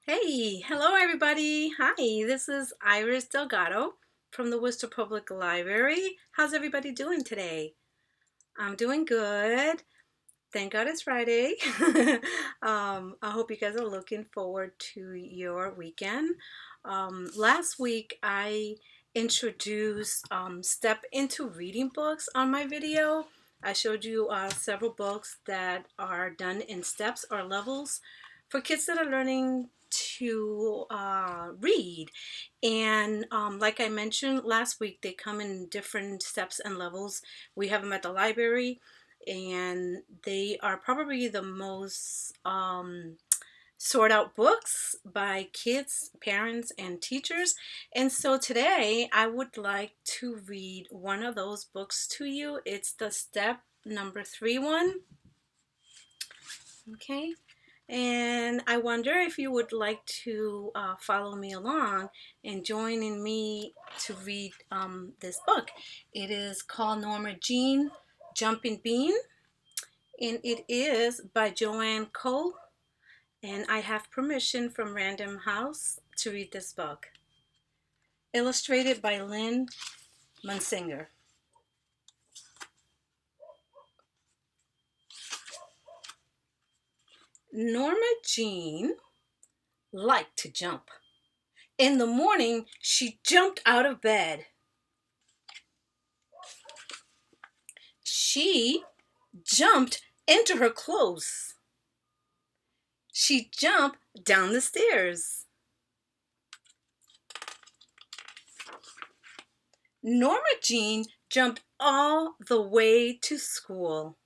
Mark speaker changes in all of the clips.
Speaker 1: Hey, hello everybody. Hi, this is Iris Delgado from the Worcester Public Library. How's everybody doing today? I'm doing good. Thank God it's Friday. I hope you guys are looking forward to your weekend. Last week I introduced Step into Reading books on my video. I showed you several books that are done in steps or levels for kids that are learning to read. And like I mentioned last week, they come in different steps and levels. We have them at the library, and they are probably the most sort out books by kids, parents, and teachers. And so today I would like to read one of those books to you. It's the step number 3 one. Okay. And I wonder if you would like to follow me along and join in me to read this book. It is called Norma Jean, Jumping Bean, and it is by Joanna Cole. And I have permission from Random House to read this book. Illustrated by Lynn Munsinger. Norma Jean liked to jump. In the morning, she jumped out of bed. She jumped into her clothes. She jumped down the stairs. Norma Jean jumped all the way to school.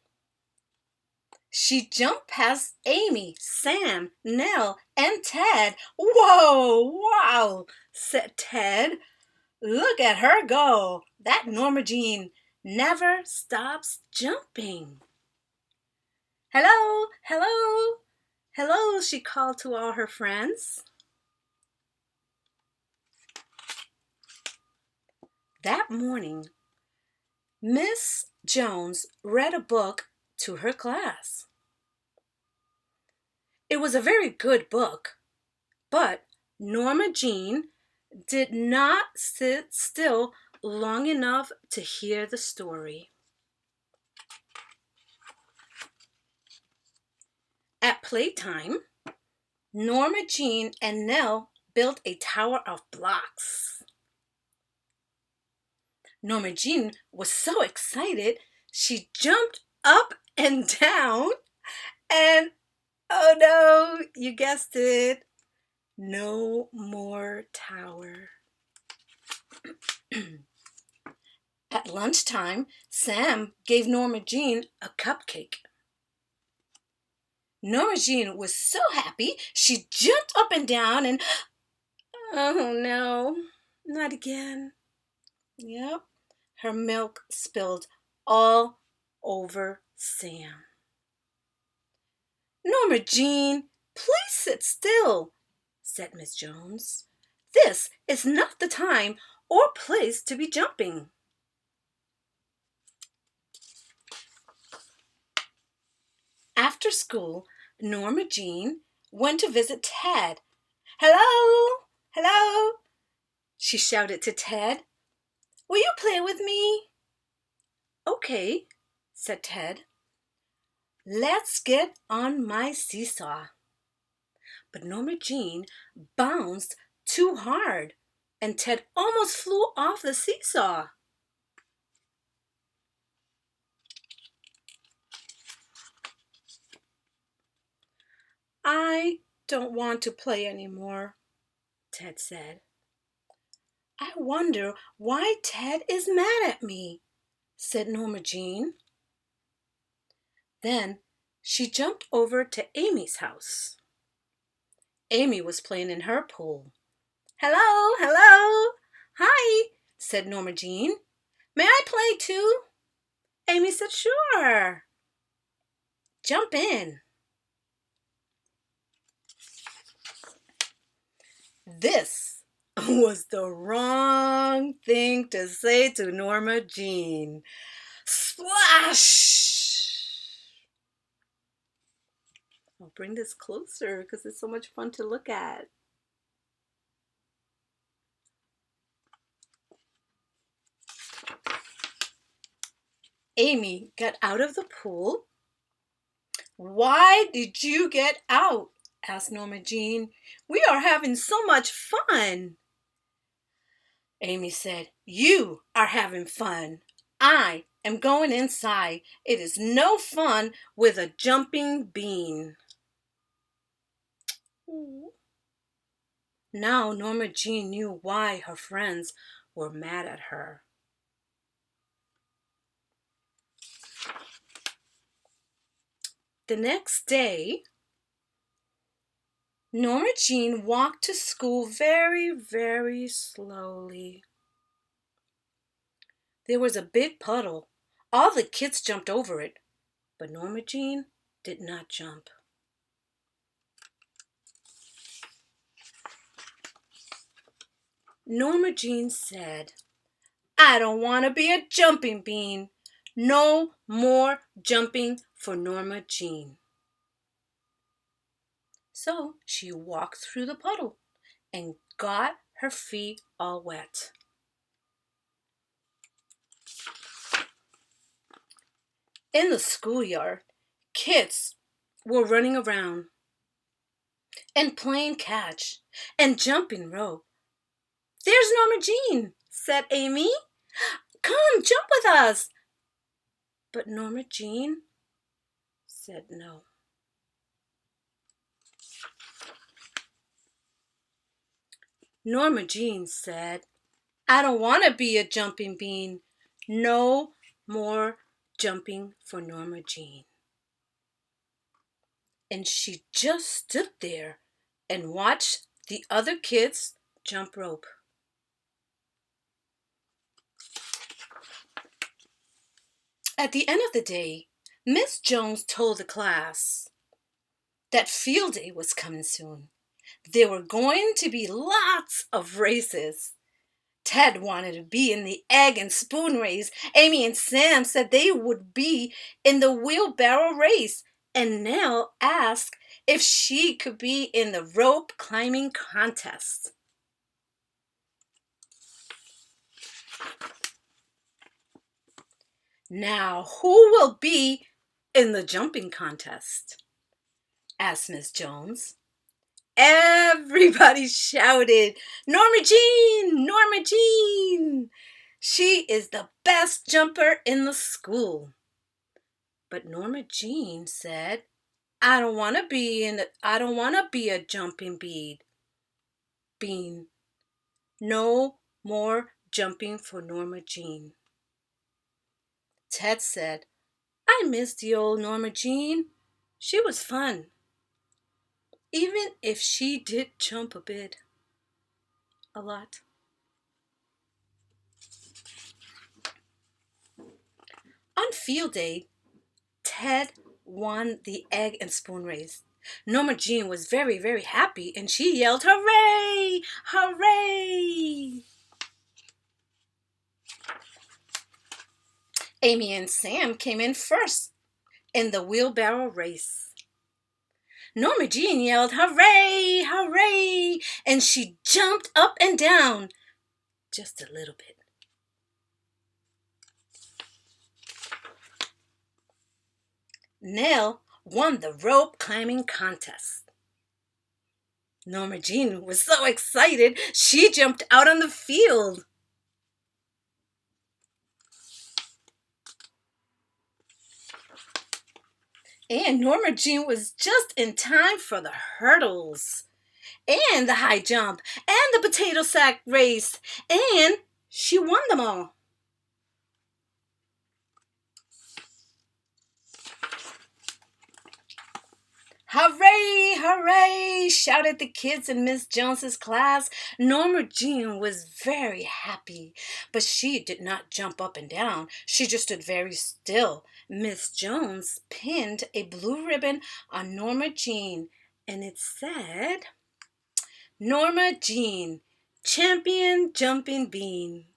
Speaker 1: She jumped past Amy, Sam, Nell, and Ted. Whoa, wow, said Ted. Look at her go. That Norma Jean never stops jumping. Hello, hello, hello, she called to all her friends. That morning, Miss Jones read a book to her class. It was a very good book, but Norma Jean did not sit still long enough to hear the story. At playtime, Norma Jean and Nell built a tower of blocks. Norma Jean was so excited, she jumped up and down, and oh no, you guessed it, no more tower. At lunchtime, Sam gave Norma Jean a cupcake. Norma Jean was so happy, she jumped up and down and, oh no, not again. Yep, her milk spilled all over Sam. Norma Jean, please sit still, said Miss Jones. This is not the time or place to be jumping. After school, Norma Jean went to visit Ted. Hello, hello, she shouted to Ted. Will you play with me? Okay, said Ted. Let's get on my seesaw. But Norma Jean bounced too hard, and Ted almost flew off the seesaw. I don't want to play anymore, Ted said. I wonder why Ted is mad at me, said Norma Jean. Then she jumped over to Amy's house. Amy was playing in her pool. Hello, hello. Hi, said Norma Jean. May I play too? Amy said, sure. Jump in. This was the wrong thing to say to Norma Jean. Splash! I'll bring this closer because it's so much fun to look at. Amy got out of the pool. "Why did you get out?" asked Norma Jean. "We are having so much fun." Amy said, "You are having fun. I am going inside. It is no fun with a jumping bean." Now Norma Jean knew why her friends were mad at her. The next day, Norma Jean walked to school very, very slowly. There was a big puddle. All the kids jumped over it, but Norma Jean did not jump. Norma Jean said, "I don't want to be a jumping bean. No more jumping for Norma Jean." So she walked through the puddle and got her feet all wet. In the schoolyard, kids were running around and playing catch and jumping rope. "There's Norma Jean," said Amy. "Come, jump with us." But Norma Jean said no. Norma Jean said, "I don't want to be a jumping bean. No more jumping for Norma Jean." And she just stood there and watched the other kids jump rope. At the end of the day, Miss Jones told the class that field day was coming soon. There were going to be lots of races. Ted wanted to be in the egg and spoon race. Amy and Sam said they would be in the wheelbarrow race. And Nell asked if she could be in the rope climbing contest. "Now, who will be in the jumping contest?" asked Miss Jones. Everybody shouted, "Norma Jean! Norma Jean! She is the best jumper in the school." But Norma Jean said, I don't want to be a jumping bean. No more jumping for Norma Jean." Ted said, "I miss the old Norma Jean. She was fun, even if she did jump a lot." On field day, Ted won the egg and spoon race. Norma Jean was very, very happy and she yelled, "Hooray! Hooray!" Amy and Sam came in first in the wheelbarrow race. Norma Jean yelled, "Hooray! Hooray!" and she jumped up and down just a little bit. Nell won the rope climbing contest. Norma Jean was so excited, she jumped out on the field. And Norma Jean was just in time for the hurdles, and the high jump, and the potato sack race, and she won them all. "Hooray! Hooray!" shouted the kids in Miss Jones's class. Norma Jean was very happy, but she did not jump up and down. She just stood very still. Miss Jones pinned a blue ribbon on Norma Jean, and it said, "Norma Jean, champion jumping bean."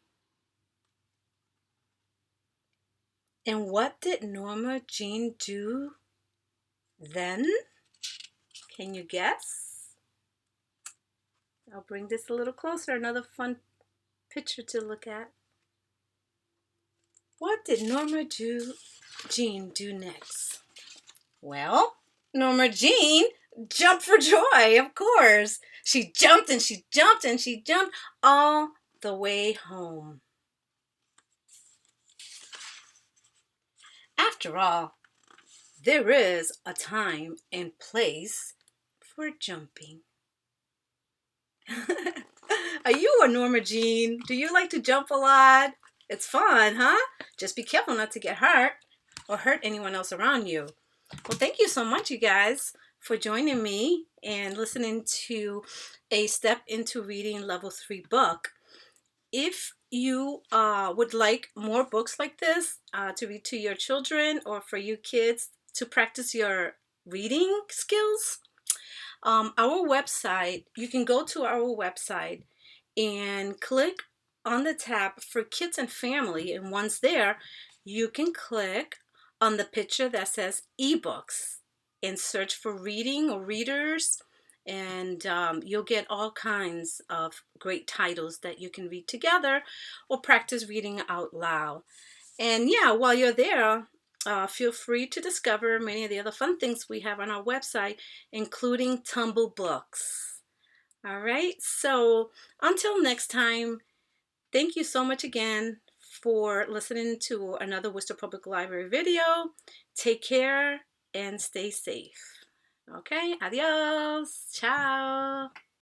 Speaker 1: And what did Norma Jean do then? Can you guess? I'll bring this a little closer. Another fun picture to look at. What did Norma Jean do next? Well, Norma Jean jumped for joy, of course. She jumped and she jumped and she jumped all the way home. After all, there is a time and place for jumping. Are you a Norma Jean? Do you like to jump a lot? It's fun, huh? Just be careful not to get hurt or hurt anyone else around you. Well, thank you so much, you guys, for joining me and listening to a Step into Reading Level 3 book. If you would like more books like this to read to your children or for you kids to practice your reading skills, our website, you can go to our website and click on the tab for kids and family, and once there you can click on the picture that says ebooks and search for reading or readers, and you'll get all kinds of great titles that you can read together or practice reading out loud. And yeah, while you're there, feel free to discover many of the other fun things we have on our website, including Tumble books. All right, so until next time, thank you so much again for listening to another Worcester Public Library video. Take care and stay safe. Okay, adios, ciao.